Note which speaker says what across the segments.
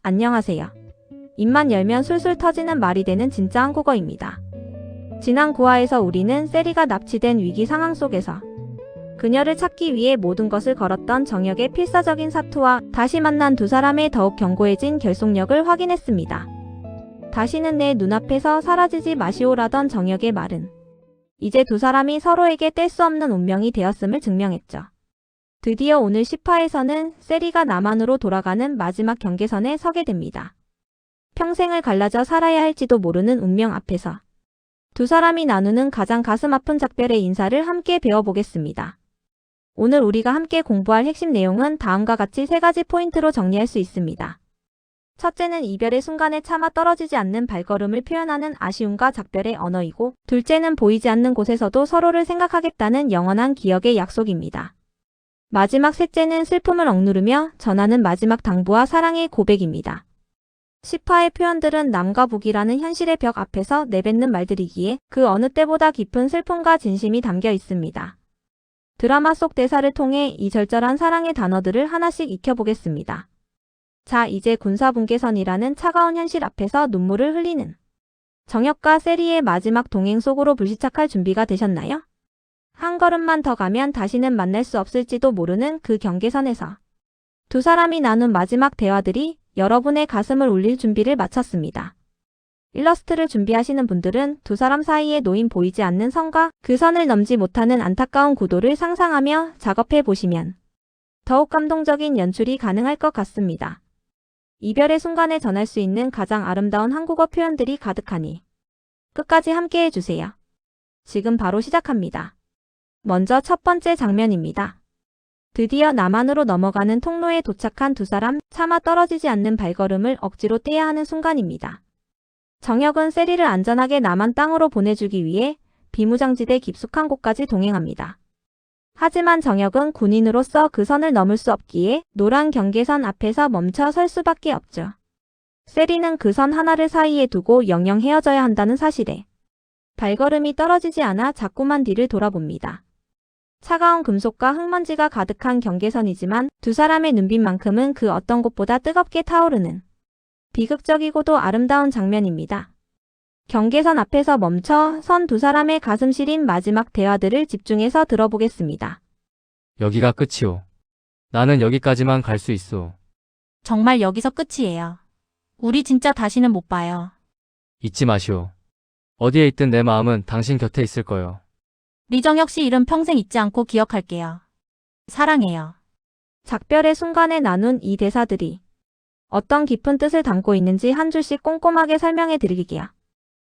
Speaker 1: 안녕하세요. 입만 열면 술술 터지는 말이 되는 진짜 한국어입니다. 지난 9화에서 우리는 세리가 납치된 위기 상황 속에서 그녀를 찾기 위해 모든 것을 걸었던 정혁의 필사적인 사투와 다시 만난 두 사람의 더욱 견고해진 결속력을 확인했습니다. 다시는 내 눈앞에서 사라지지 마시오라던 정혁의 말은 이제 두 사람이 서로에게 뗄 수 없는 운명이 되었음을 증명했죠. 드디어 오늘 10화에서는 세리가 남한으로 돌아가는 마지막 경계선에 서게 됩니다. 평생을 갈라져 살아야 할지도 모르는 운명 앞에서 두 사람이 나누는 가장 가슴 아픈 작별의 인사를 함께 배워보겠습니다. 오늘 우리가 함께 공부할 핵심 내용은 다음과 같이 3가지 포인트로 정리할 수 있습니다. 첫째는 이별의 순간에 차마 떨어지지 않는 발걸음을 표현하는 아쉬움과 작별의 언어이고, 둘째는 보이지 않는 곳에서도 서로를 생각하겠다는 영원한 기억의 약속입니다. 마지막 셋째는 슬픔을 억누르며 전하는 마지막 당부와 사랑의 고백입니다. 10화의 표현들은 남과 북이라는 현실의 벽 앞에서 내뱉는 말들이기에 그 어느 때보다 깊은 슬픔과 진심이 담겨 있습니다. 드라마 속 대사를 통해 이 절절한 사랑의 단어들을 하나씩 익혀보겠습니다. 자, 이제 군사분계선이라는 차가운 현실 앞에서 눈물을 흘리는 정혁과 세리의 마지막 동행 속으로 불시착할 준비가 되셨나요? 한 걸음만 더 가면 다시는 만날 수 없을지도 모르는 그 경계선에서 두 사람이 나눈 마지막 대화들이 여러분의 가슴을 울릴 준비를 마쳤습니다. 일러스트를 준비하시는 분들은 두 사람 사이에 놓인 보이지 않는 선과 그 선을 넘지 못하는 안타까운 구도를 상상하며 작업해 보시면 더욱 감동적인 연출이 가능할 것 같습니다. 이별의 순간에 전할 수 있는 가장 아름다운 한국어 표현들이 가득하니 끝까지 함께 해주세요. 지금 바로 시작합니다. 먼저 첫 번째 장면입니다. 드디어 남한으로 넘어가는 통로에 도착한 두 사람, 차마 떨어지지 않는 발걸음을 억지로 떼야 하는 순간입니다. 정혁은 세리를 안전하게 남한 땅으로 보내주기 위해 비무장지대 깊숙한 곳까지 동행합니다. 하지만 정혁은 군인으로서 그 선을 넘을 수 없기에 노란 경계선 앞에서 멈춰 설 수밖에 없죠. 세리는 그 선 하나를 사이에 두고 영영 헤어져야 한다는 사실에 발걸음이 떨어지지 않아 자꾸만 뒤를 돌아봅니다. 차가운 금속과 흙먼지가 가득한 경계선이지만 두 사람의 눈빛만큼은 그 어떤 곳보다 뜨겁게 타오르는 비극적이고도 아름다운 장면입니다. 경계선 앞에서 멈춰 선 두 사람의 가슴 시린 마지막 대화들을 집중해서 들어보겠습니다.
Speaker 2: 여기가 끝이오. 나는 여기까지만 갈 수 있어.
Speaker 3: 정말 여기서 끝이에요. 우리 진짜 다시는 못 봐요.
Speaker 2: 잊지 마시오. 어디에 있든 내 마음은 당신 곁에 있을 거요.
Speaker 3: 리정혁 씨 이름 평생 잊지 않고 기억할게요. 사랑해요.
Speaker 1: 작별의 순간에 나눈 이 대사들이 어떤 깊은 뜻을 담고 있는지 한 줄씩 꼼꼼하게 설명해 드릴게요.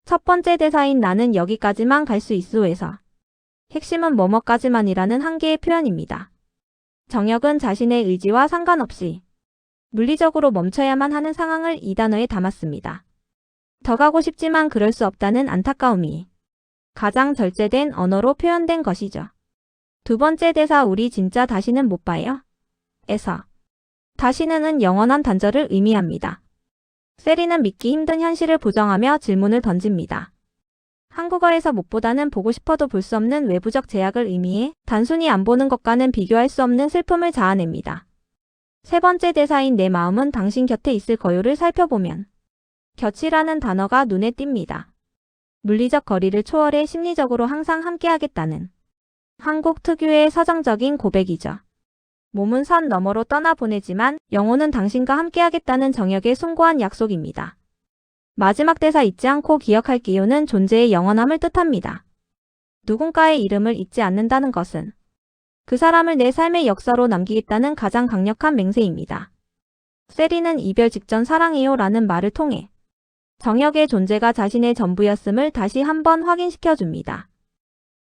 Speaker 1: 첫 번째 대사인 나는 여기까지만 갈 수 있소에서 핵심은 뭐뭐까지만이라는 한계의 표현입니다. 정혁은 자신의 의지와 상관없이 물리적으로 멈춰야만 하는 상황을 이 단어에 담았습니다. 더 가고 싶지만 그럴 수 없다는 안타까움이 가장 절제된 언어로 표현된 것이죠. 두 번째 대사 우리 진짜 다시는 못 봐요. 에서 다시는은 영원한 단절을 의미합니다. 세리는 믿기 힘든 현실을 부정하며 질문을 던집니다. 한국어에서 못보다는 보고 싶어도 볼 수 없는 외부적 제약을 의미해 단순히 안 보는 것과는 비교할 수 없는 슬픔을 자아냅니다. 세 번째 대사인 내 마음은 당신 곁에 있을 거요를 살펴보면 곁이라는 단어가 눈에 띕니다. 물리적 거리를 초월해 심리적으로 항상 함께하겠다는 한국 특유의 서정적인 고백이죠. 몸은 선 너머로 떠나보내지만 영혼은 당신과 함께하겠다는 정혁의 숭고한 약속입니다. 마지막 대사 잊지 않고 기억할게요는 존재의 영원함을 뜻합니다. 누군가의 이름을 잊지 않는다는 것은 그 사람을 내 삶의 역사로 남기겠다는 가장 강력한 맹세입니다. 세리는 이별 직전 사랑해요 라는 말을 통해 정혁의 존재가 자신의 전부였음을 다시 한번 확인시켜줍니다.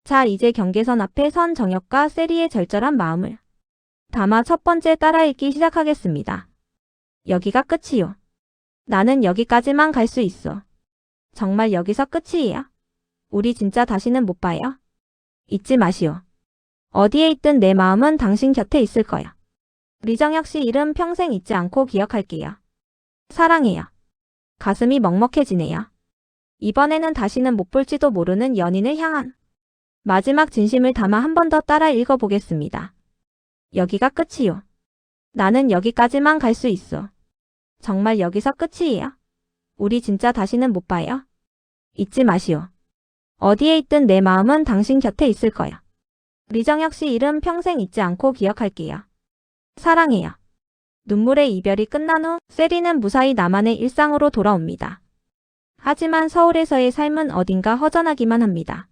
Speaker 1: 자, 이제 경계선 앞에 선 정혁과 세리의 절절한 마음을 담아 첫 번째 따라 읽기 시작하겠습니다. 여기가 끝이요. 나는 여기까지만 갈 수 있어. 정말 여기서 끝이에요. 우리 진짜 다시는 못 봐요. 잊지 마시오. 어디에 있든 내 마음은 당신 곁에 있을 거야. 리정혁 씨 이름 평생 잊지 않고 기억할게요. 사랑해요. 가슴이 먹먹해지네요. 이번에는 다시는 못 볼지도 모르는 연인을 향한 마지막 진심을 담아 한 번 더 따라 읽어보겠습니다. 여기가 끝이요. 나는 여기까지만 갈 수 있어. 정말 여기서 끝이에요? 우리 진짜 다시는 못 봐요? 잊지 마시오. 어디에 있든 내 마음은 당신 곁에 있을 거야. 리정혁 씨 이름 평생 잊지 않고 기억할게요. 사랑해요. 눈물의 이별이 끝난 후 세리는 무사히 나만의 일상으로 돌아옵니다. 하지만 서울에서의 삶은 어딘가 허전하기만 합니다.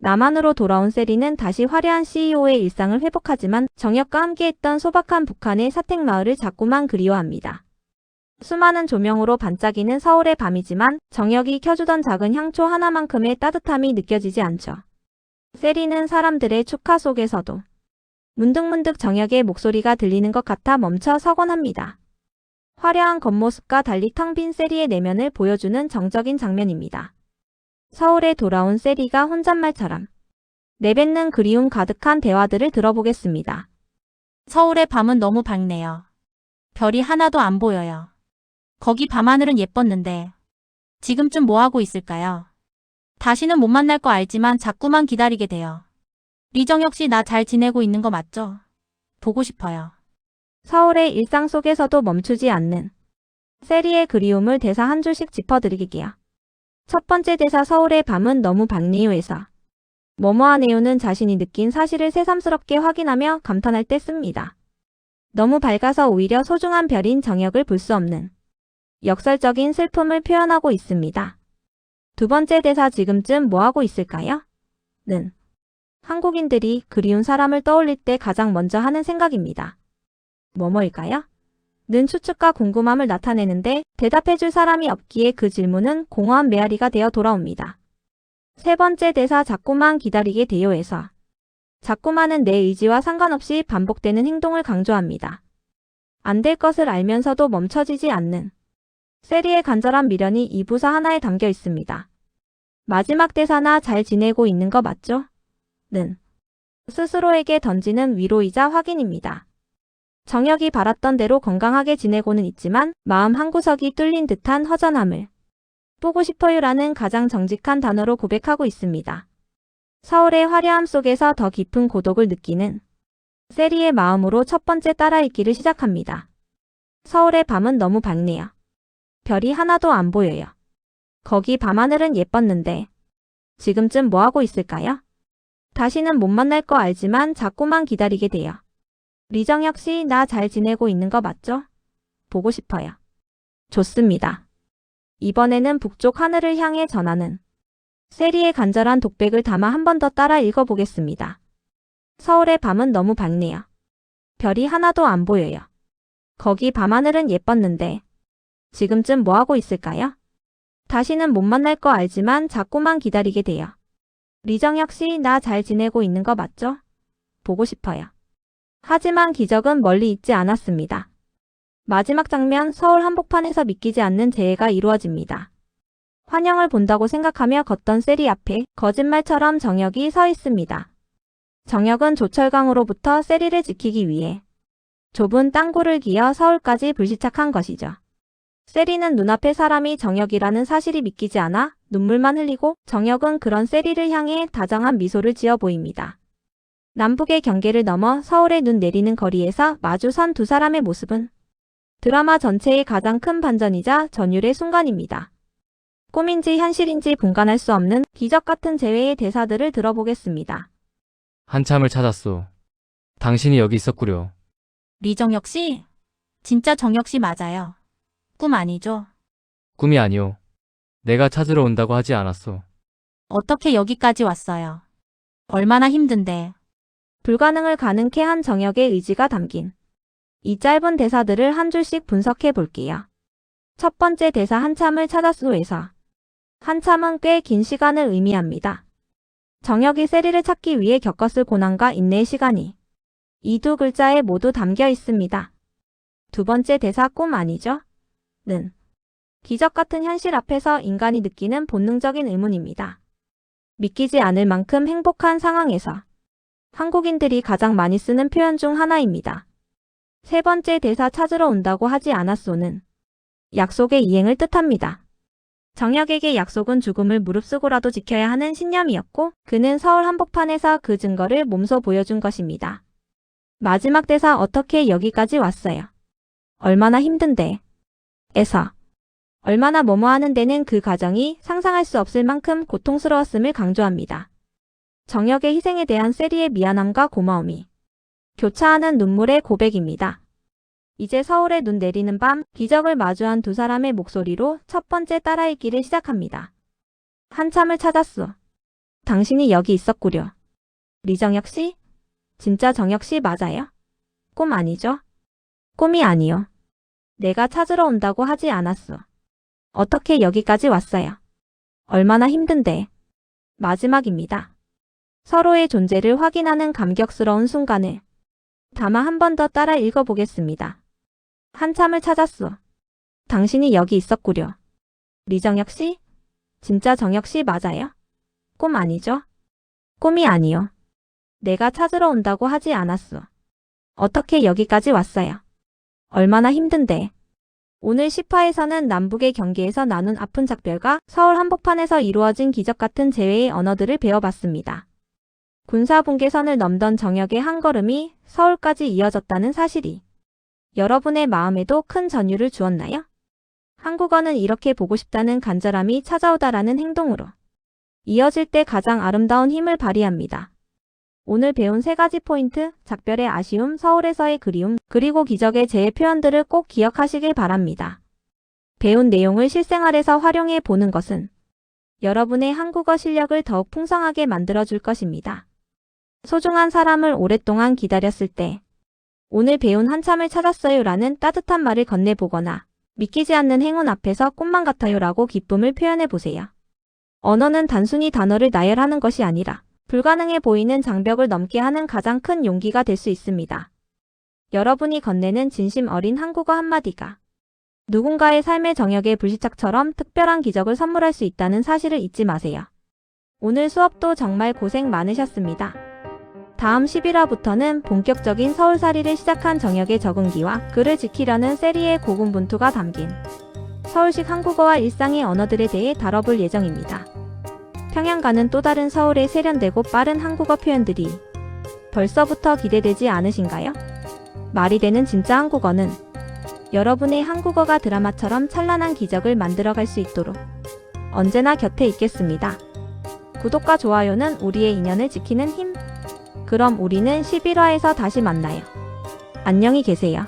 Speaker 1: 남한으로 돌아온 세리는 다시 화려한 CEO의 일상을 회복하지만 정혁과 함께했던 소박한 북한의 사택마을을 자꾸만 그리워합니다. 수많은 조명으로 반짝이는 서울의 밤이지만 정혁이 켜주던 작은 향초 하나만큼의 따뜻함이 느껴지지 않죠. 세리는 사람들의 축하 속에서도 문득문득 정혁의 목소리가 들리는 것 같아 멈춰 서곤 합니다. 화려한 겉모습과 달리 텅 빈 세리의 내면을 보여주는 정적인 장면입니다. 서울에 돌아온 세리가 혼잣말처럼 내뱉는 그리움 가득한 대화들을 들어보겠습니다.
Speaker 3: 서울의 밤은 너무 밝네요. 별이 하나도 안 보여요. 거기 밤하늘은 예뻤는데 지금쯤 뭐 하고 있을까요? 다시는 못 만날 거 알지만 자꾸만 기다리게 돼요. 리정혁 씨 나 잘 지내고 있는 거 맞죠? 보고 싶어요.
Speaker 1: 서울의 일상 속에서도 멈추지 않는 세리의 그리움을 대사 한 줄씩 짚어드릴게요. 첫 번째 대사 서울의 밤은 너무 밝네요에서 뭐뭐하네요는 자신이 느낀 사실을 새삼스럽게 확인하며 감탄할 때 씁니다. 너무 밝아서 오히려 소중한 별인 정혁을 볼 수 없는 역설적인 슬픔을 표현하고 있습니다. 두 번째 대사 지금쯤 뭐하고 있을까요? 는 한국인들이 그리운 사람을 떠올릴 때 가장 먼저 하는 생각입니다. 뭐뭐일까요? 는 추측과 궁금함을 나타내는데 대답해줄 사람이 없기에 그 질문은 공허한 메아리가 되어 돌아옵니다. 세 번째 대사 자꾸만 기다리게 되요에서 자꾸만은 내 의지와 상관없이 반복되는 행동을 강조합니다. 안 될 것을 알면서도 멈춰지지 않는 세리의 간절한 미련이 이 부사 하나에 담겨 있습니다. 마지막 대사나 잘 지내고 있는 거 맞죠? 는 스스로에게 던지는 위로이자 확인입니다. 정혁이 바랐던 대로 건강하게 지내고는 있지만 마음 한구석이 뚫린 듯한 허전함을 보고 싶어요라는 가장 정직한 단어로 고백하고 있습니다. 서울의 화려함 속에서 더 깊은 고독을 느끼는 세리의 마음으로 첫 번째 따라 읽기를 시작합니다. 서울의 밤은 너무 밝네요. 별이 하나도 안 보여요. 거기 밤하늘은 예뻤는데 지금쯤 뭐하고 있을까요? 다시는 못 만날 거 알지만 자꾸만 기다리게 돼요. 리정혁 씨 나 잘 지내고 있는 거 맞죠? 보고 싶어요. 좋습니다. 이번에는 북쪽 하늘을 향해 전하는 세리의 간절한 독백을 담아 한 번 더 따라 읽어보겠습니다. 서울의 밤은 너무 밝네요. 별이 하나도 안 보여요. 거기 밤하늘은 예뻤는데 지금쯤 뭐하고 있을까요? 다시는 못 만날 거 알지만 자꾸만 기다리게 돼요. 리정혁 씨 나 잘 지내고 있는 거 맞죠? 보고 싶어요. 하지만 기적은 멀리 있지 않았습니다. 마지막 장면 서울 한복판에서 믿기지 않는 재해가 이루어집니다. 환영을 본다고 생각하며 걷던 세리 앞에 거짓말처럼 정혁이 서 있습니다. 정혁은 조철강으로부터 세리를 지키기 위해 좁은 땅굴을 기어 서울까지 불시착한 것이죠. 세리는 눈앞의 사람이 정혁이라는 사실이 믿기지 않아 눈물만 흘리고 정혁은 그런 세리를 향해 다정한 미소를 지어 보입니다. 남북의 경계를 넘어 서울에 눈 내리는 거리에서 마주 선 두 사람의 모습은 드라마 전체의 가장 큰 반전이자 전율의 순간입니다. 꿈인지 현실인지 분간할 수 없는 기적 같은 재회의 대사들을 들어보겠습니다.
Speaker 2: 한참을 찾았소. 당신이 여기 있었구려.
Speaker 3: 리정혁 씨? 진짜 정혁 씨 맞아요. 꿈 아니죠?
Speaker 2: 꿈이 아니오. 내가 찾으러 온다고 하지 않았소.
Speaker 3: 어떻게 여기까지 왔어요? 얼마나 힘든데.
Speaker 1: 불가능을 가능케 한 정혁의 의지가 담긴 이 짧은 대사들을 한 줄씩 분석해 볼게요. 첫 번째 대사 한참을 찾았소에서 한참은 꽤 긴 시간을 의미합니다. 정혁이 세리를 찾기 위해 겪었을 고난과 인내의 시간이 이 두 글자에 모두 담겨 있습니다. 두 번째 대사 꿈 아니죠? 는 기적 같은 현실 앞에서 인간이 느끼는 본능적인 의문입니다. 믿기지 않을 만큼 행복한 상황에서 한국인들이 가장 많이 쓰는 표현 중 하나입니다. 세 번째 대사 찾으러 온다고 하지 않았소는 약속의 이행을 뜻합니다. 정혁에게 약속은 죽음을 무릅쓰고라도 지켜야 하는 신념이었고 그는 서울 한복판에서 그 증거를 몸소 보여준 것입니다. 마지막 대사 어떻게 여기까지 왔어요? 얼마나 힘든데. 에서 얼마나 뭐뭐하는 데는 그 과정이 상상할 수 없을 만큼 고통스러웠음을 강조합니다. 정혁의 희생에 대한 세리의 미안함과 고마움이 교차하는 눈물의 고백입니다. 이제 서울에 눈 내리는 밤, 기적을 마주한 두 사람의 목소리로 첫 번째 따라읽기를 시작합니다. 한참을 찾았소. 당신이 여기 있었구려. 리정혁 씨? 진짜 정혁 씨 맞아요? 꿈 아니죠? 꿈이 아니요. 내가 찾으러 온다고 하지 않았소. 어떻게 여기까지 왔어요? 얼마나 힘든데. 마지막입니다. 서로의 존재를 확인하는 감격스러운 순간을 담아 한 번 더 따라 읽어보겠습니다. 한참을 찾았소. 당신이 여기 있었구려. 리정혁 씨? 진짜 정혁 씨 맞아요? 꿈 아니죠? 꿈이 아니요. 내가 찾으러 온다고 하지 않았소. 어떻게 여기까지 왔어요? 얼마나 힘든데. 오늘 10화에서는 남북의 경계에서 나눈 아픈 작별과 서울 한복판에서 이루어진 기적 같은 재회의 언어들을 배워봤습니다. 군사분계선을 넘던 정혁의 한 걸음이 서울까지 이어졌다는 사실이 여러분의 마음에도 큰 전율을 주었나요? 한국어는 이렇게 보고 싶다는 간절함이 찾아오다라는 행동으로 이어질 때 가장 아름다운 힘을 발휘합니다. 오늘 배운 3가지 포인트, 작별의 아쉬움, 서울에서의 그리움, 그리고 기적의 재해 표현들을 꼭 기억하시길 바랍니다. 배운 내용을 실생활에서 활용해 보는 것은 여러분의 한국어 실력을 더욱 풍성하게 만들어줄 것입니다. 소중한 사람을 오랫동안 기다렸을 때 오늘 배운 한참을 찾았어요 라는 따뜻한 말을 건네보거나 믿기지 않는 행운 앞에서 꿈만 같아요 라고 기쁨을 표현해보세요. 언어는 단순히 단어를 나열하는 것이 아니라 불가능해 보이는 장벽을 넘게 하는 가장 큰 용기가 될 수 있습니다. 여러분이 건네는 진심 어린 한국어 한마디가 누군가의 삶의 정역의 불시착처럼 특별한 기적을 선물할 수 있다는 사실을 잊지 마세요. 오늘 수업도 정말 고생 많으셨습니다. 다음 11화부터는 본격적인 서울살이를 시작한 정혁의 적응기와 그를 지키려는 세리의 고군분투가 담긴 서울식 한국어와 일상의 언어들에 대해 다뤄볼 예정입니다. 평양과는 또 다른 서울의 세련되고 빠른 한국어 표현들이 벌써부터 기대되지 않으신가요? 말이 되는 진짜 한국어는 여러분의 한국어가 드라마처럼 찬란한 기적을 만들어갈 수 있도록 언제나 곁에 있겠습니다. 구독과 좋아요는 우리의 인연을 지키는 힘. 그럼 우리는 11화에서 다시 만나요. 안녕히 계세요.